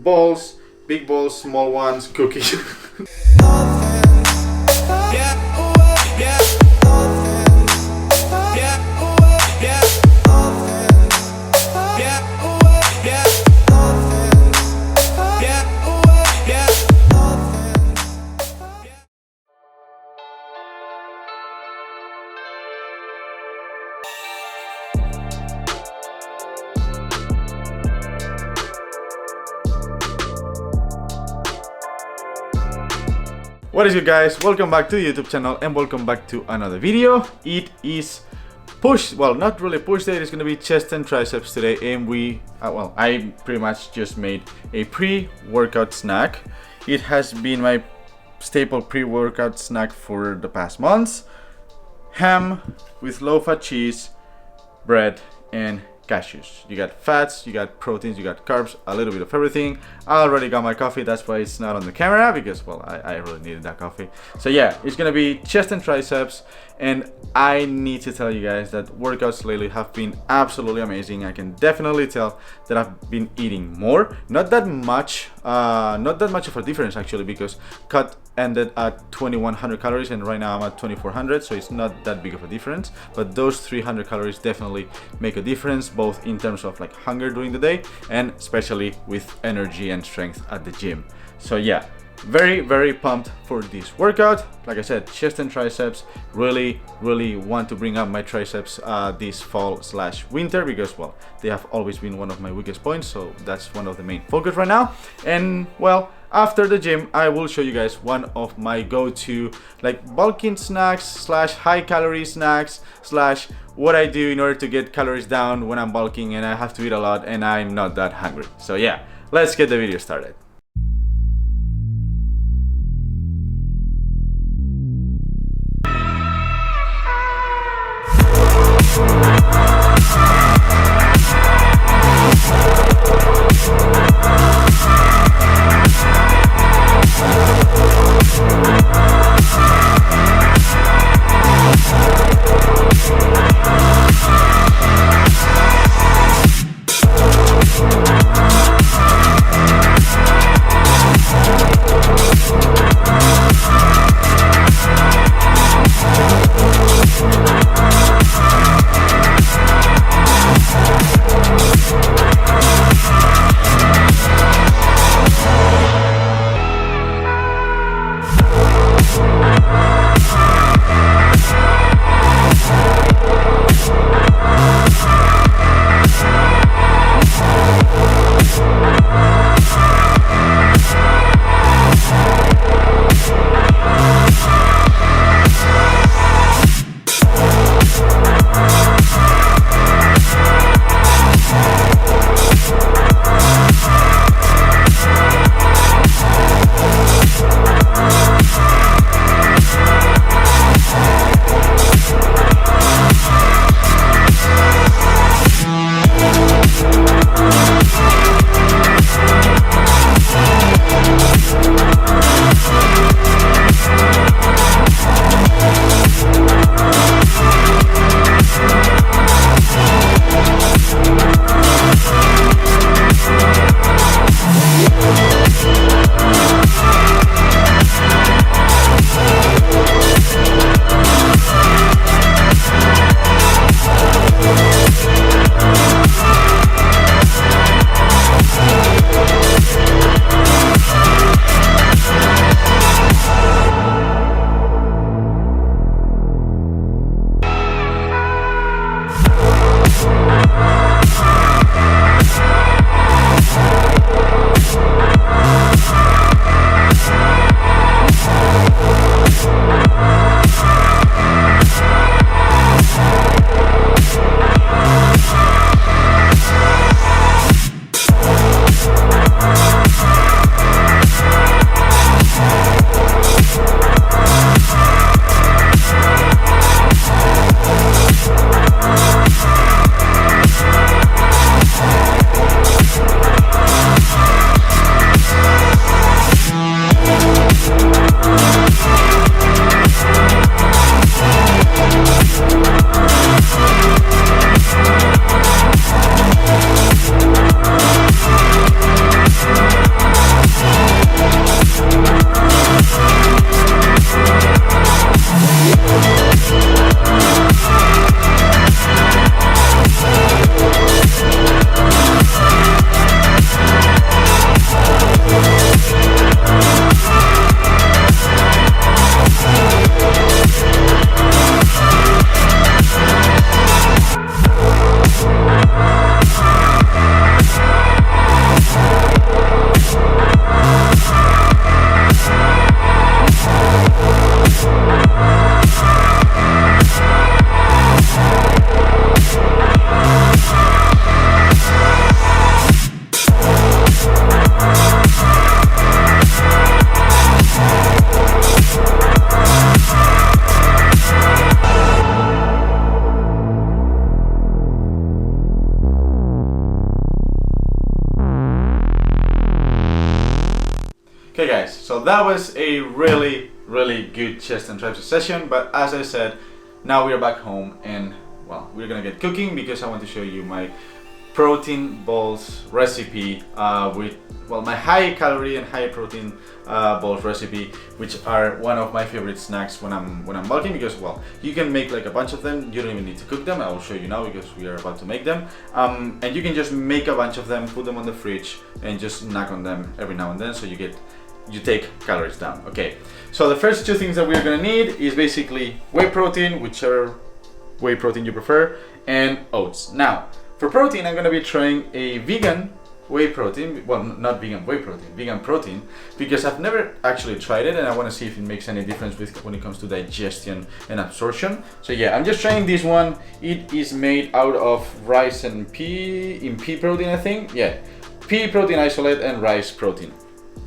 balls, big balls, small ones, cookies. What is good, guys? Welcome back to the YouTube channel and welcome back to another video. It is push, well, not really push day, it's gonna be chest and triceps today, and I pretty much just made a pre-workout snack. It has been my staple pre-workout snack for the past months. Ham with low-fat cheese, bread, and cashews. You got fats, you got proteins, you got carbs, a little bit of everything. I already got my coffee, that's why it's not on the camera, because, well, I really needed that coffee. So yeah, it's gonna be chest and triceps, and I need to tell you guys that workouts lately have been absolutely amazing. I can definitely tell that I've been eating more. Not that much of a difference actually, because cut ended at 2100 calories and right now I'm at 2400, so it's not that big of a difference, but those 300 calories definitely make a difference, both in terms of like hunger during the day and especially with energy and strength at the gym. So yeah, very pumped for this workout. Like I said, chest and triceps. Really want to bring up my triceps this fall / winter, because, well, they have always been one of my weakest points, so that's one of the main focus right now. And, well, after the gym, I will show you guys one of my go-to like bulking snacks / high calorie snacks / what I do in order to get calories down when I'm bulking and I have to eat a lot and I'm not that hungry. So yeah, let's get the video started. Okay guys, so that was a really good chest and triceps session, but as I said, now we are back home and well, we're gonna get cooking because I want to show you my protein balls recipe with well, my high calorie and high protein balls recipe, which are one of my favorite snacks when I'm bulking, because well, you can make like a bunch of them, you don't even need to cook them. I will show you now because we are about to make them, and you can just make a bunch of them, put them on the fridge and just snack on them every now and then, so you take calories down. Okay, so the first two things that we're gonna need is basically whey protein, whichever whey protein you prefer, and oats. Now for protein, I'm gonna be trying a vegan whey protein, well, not vegan whey protein, vegan protein, because I've never actually tried it and I want to see if it makes any difference when it comes to digestion and absorption. So yeah, I'm just trying this one. It is made out of rice and pea protein, I think. Yeah, pea protein isolate and rice protein.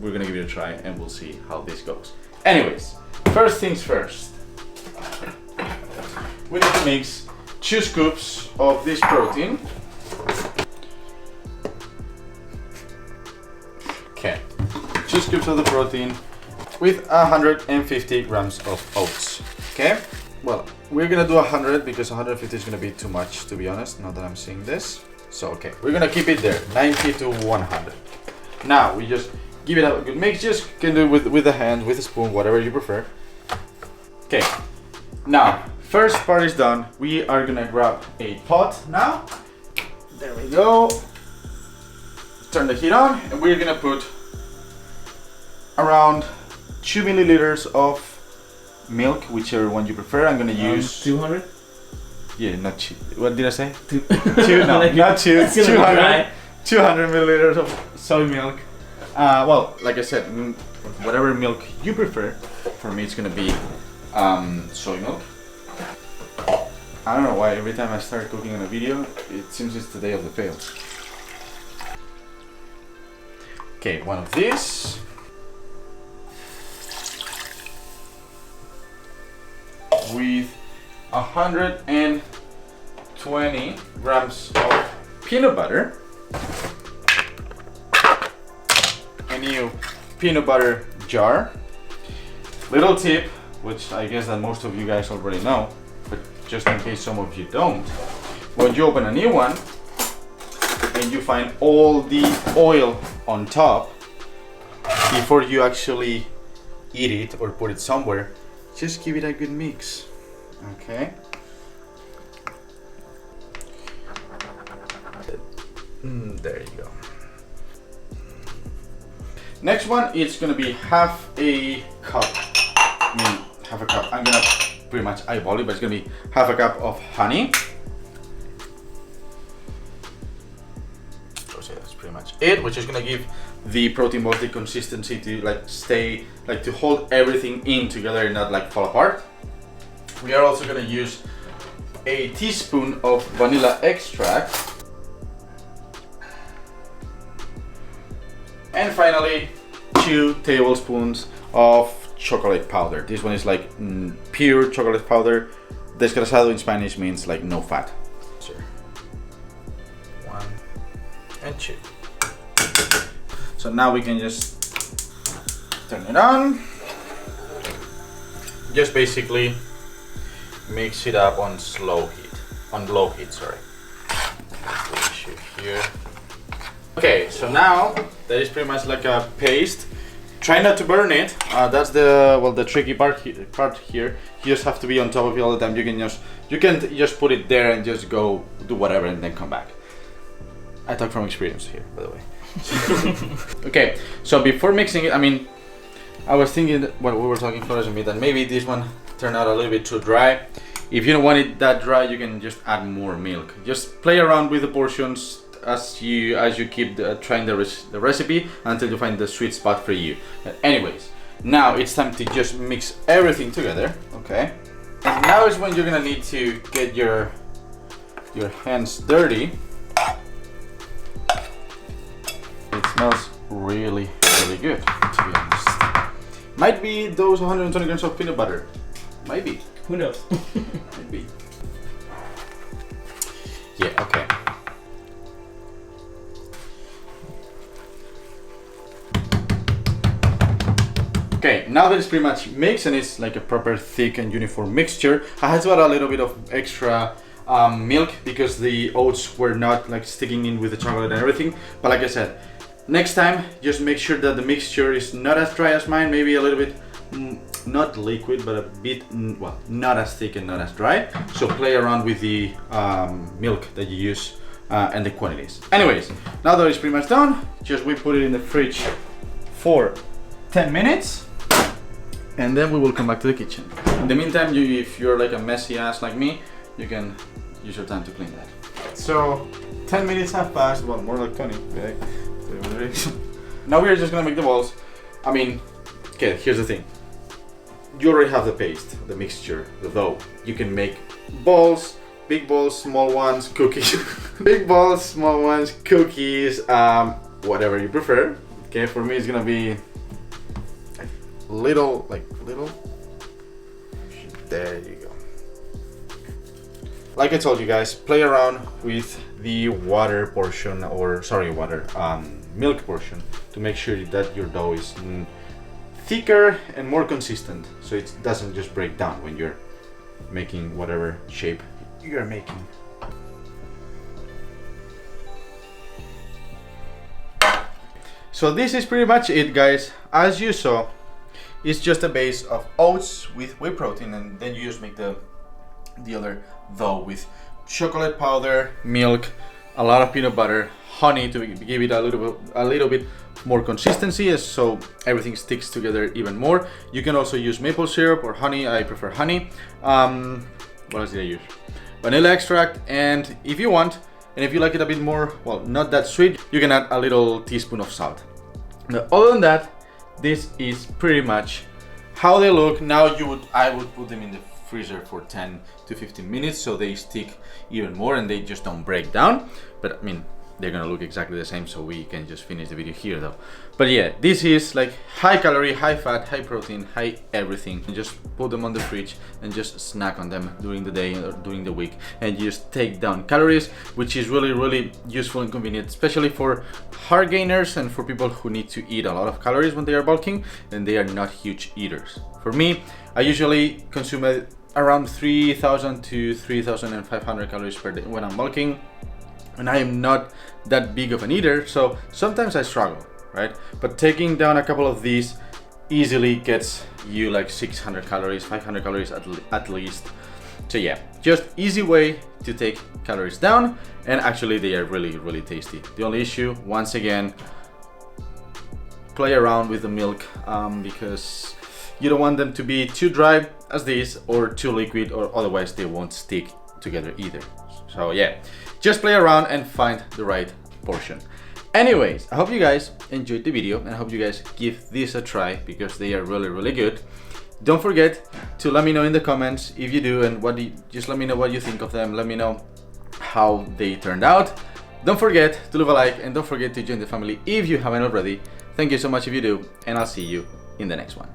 We're gonna give it a try and we'll see how this goes. Anyways, first things first, we need to mix 2 scoops of this protein. Okay, 2 scoops of the protein with 150 grams of oats. Okay, well, we're gonna do 100 because 150 is gonna be too much, to be honest, now that I'm seeing this. So okay, we're gonna keep it there, 90 to 100. Now we just give it a good mix. Just can do it with the hand, with a spoon, whatever you prefer. Okay, now first part is done. We are gonna grab a pot now. There we go. Turn the heat on and we're gonna put around 2 milliliters of milk, whichever one you prefer. I'm gonna use 200. Yeah, not two. What did I say? Two. No, like not two. 200 milliliters of soy milk. Well, like I said, whatever milk you prefer. For me, it's gonna be soy milk. I don't know why every time I start cooking on a video, it seems it's the day of the fail. Okay, one of these. With 120 grams of peanut butter. A new peanut butter jar. Little tip, which I guess that most of you guys already know, but just in case some of you don't, when you open a new one and you find all the oil on top, before you actually eat it or put it somewhere, just give it a good mix. Okay. There you go. Next one, it's gonna be half a cup. I mean, half a cup. I'm gonna pretty much eyeball it, but it's gonna be half a cup of honey. So that's pretty much it, which is gonna give the protein balls the consistency to like stay, like to hold everything in together and not like fall apart. We are also gonna use a teaspoon of vanilla extract. And finally, 2 tablespoons of chocolate powder. This one is like pure chocolate powder. Desgrasado in Spanish means like no fat. So, 1 and 2. So now we can just turn it on. Just basically mix it up on low heat, sorry. Here. Okay, so now that is pretty much like a paste. Try not to burn it. That's the tricky part here. You just have to be on top of it all the time. You can just put it there and just go do whatever and then come back. I talk from experience here, by the way. Okay, so before mixing it, I mean, I was thinking when we were talking Flores and me that maybe this one turned out a little bit too dry. If you don't want it that dry, you can just add more milk. Just play around with the portions as you keep trying the recipe until you find the sweet spot for you. But anyways, now it's time to just mix everything together. Okay, and now is when you're gonna need to get your hands dirty. It smells really good, to be honest. Might be those 120 grams of peanut butter. Might be. Who knows? Might be. Yeah, okay. Okay, now that it's pretty much mixed and it's like a proper thick and uniform mixture, I had to add a little bit of extra milk because the oats were not like sticking in with the chocolate and everything. But like I said, next time just make sure that the mixture is not as dry as mine, maybe a little bit not liquid, but a bit, well, not as thick and not as dry. So play around with the milk that you use and the quantities. Anyways, now that it's pretty much done, just we put it in the fridge for 10 minutes and then we will come back to the kitchen. In the meantime, if you're like a messy ass like me, you can use your time to clean that. So 10 minutes have passed, well, more like 20. Okay. Now we are just gonna make the balls. I mean, okay, here's the thing. You already have the paste, the mixture, the dough. You can make balls, big balls, small ones, cookies. Big balls, small ones, cookies, whatever you prefer. Okay, for me it's gonna be little. There you go. Like I told you guys, play around with the water portion, or sorry, milk portion, to make sure that your dough is thicker and more consistent, so it doesn't just break down when you're making whatever shape you're making. So this is pretty much it, guys. As you saw, it's just a base of oats with whey protein, and then you just make the other dough with chocolate powder, milk, a lot of peanut butter, honey to give it a little bit more consistency, so everything sticks together even more. You can also use maple syrup or honey. I prefer honey. What else did I use? Vanilla extract, and if you want, and if you like it a bit more, well, not that sweet, you can add a little teaspoon of salt. Now, other than that, this is pretty much how they look. Now I would put them in the freezer for 10 to 15 minutes so they stick even more and they just don't break down. But I mean, they're gonna look exactly the same, so we can just finish the video here though. But yeah, this is like high calorie, high fat, high protein, high everything. And just put them on the fridge and just snack on them during the day or during the week, and you just take down calories, which is really useful and convenient, especially for hard gainers and for people who need to eat a lot of calories when they are bulking and they are not huge eaters. For me, I usually consume around 3,000 to 3,500 calories per day when I'm bulking. And I am not that big of an eater, so sometimes I struggle, right? But taking down a couple of these easily gets you like 600 calories, 500 calories at least. So yeah, just easy way to take calories down, and actually they are really tasty. The only issue, once again, play around with the milk because you don't want them to be too dry as these or too liquid, or otherwise they won't stick together either. So yeah, just play around and find the right portion. Anyways, I hope you guys enjoyed the video, and I hope you guys give this a try because they are really good. Don't forget to let me know in the comments if you do, and just let me know what you think of them. Let me know how they turned out. Don't forget to leave a like, and don't forget to join the family if you haven't already. Thank you so much if you do, and I'll see you in the next one.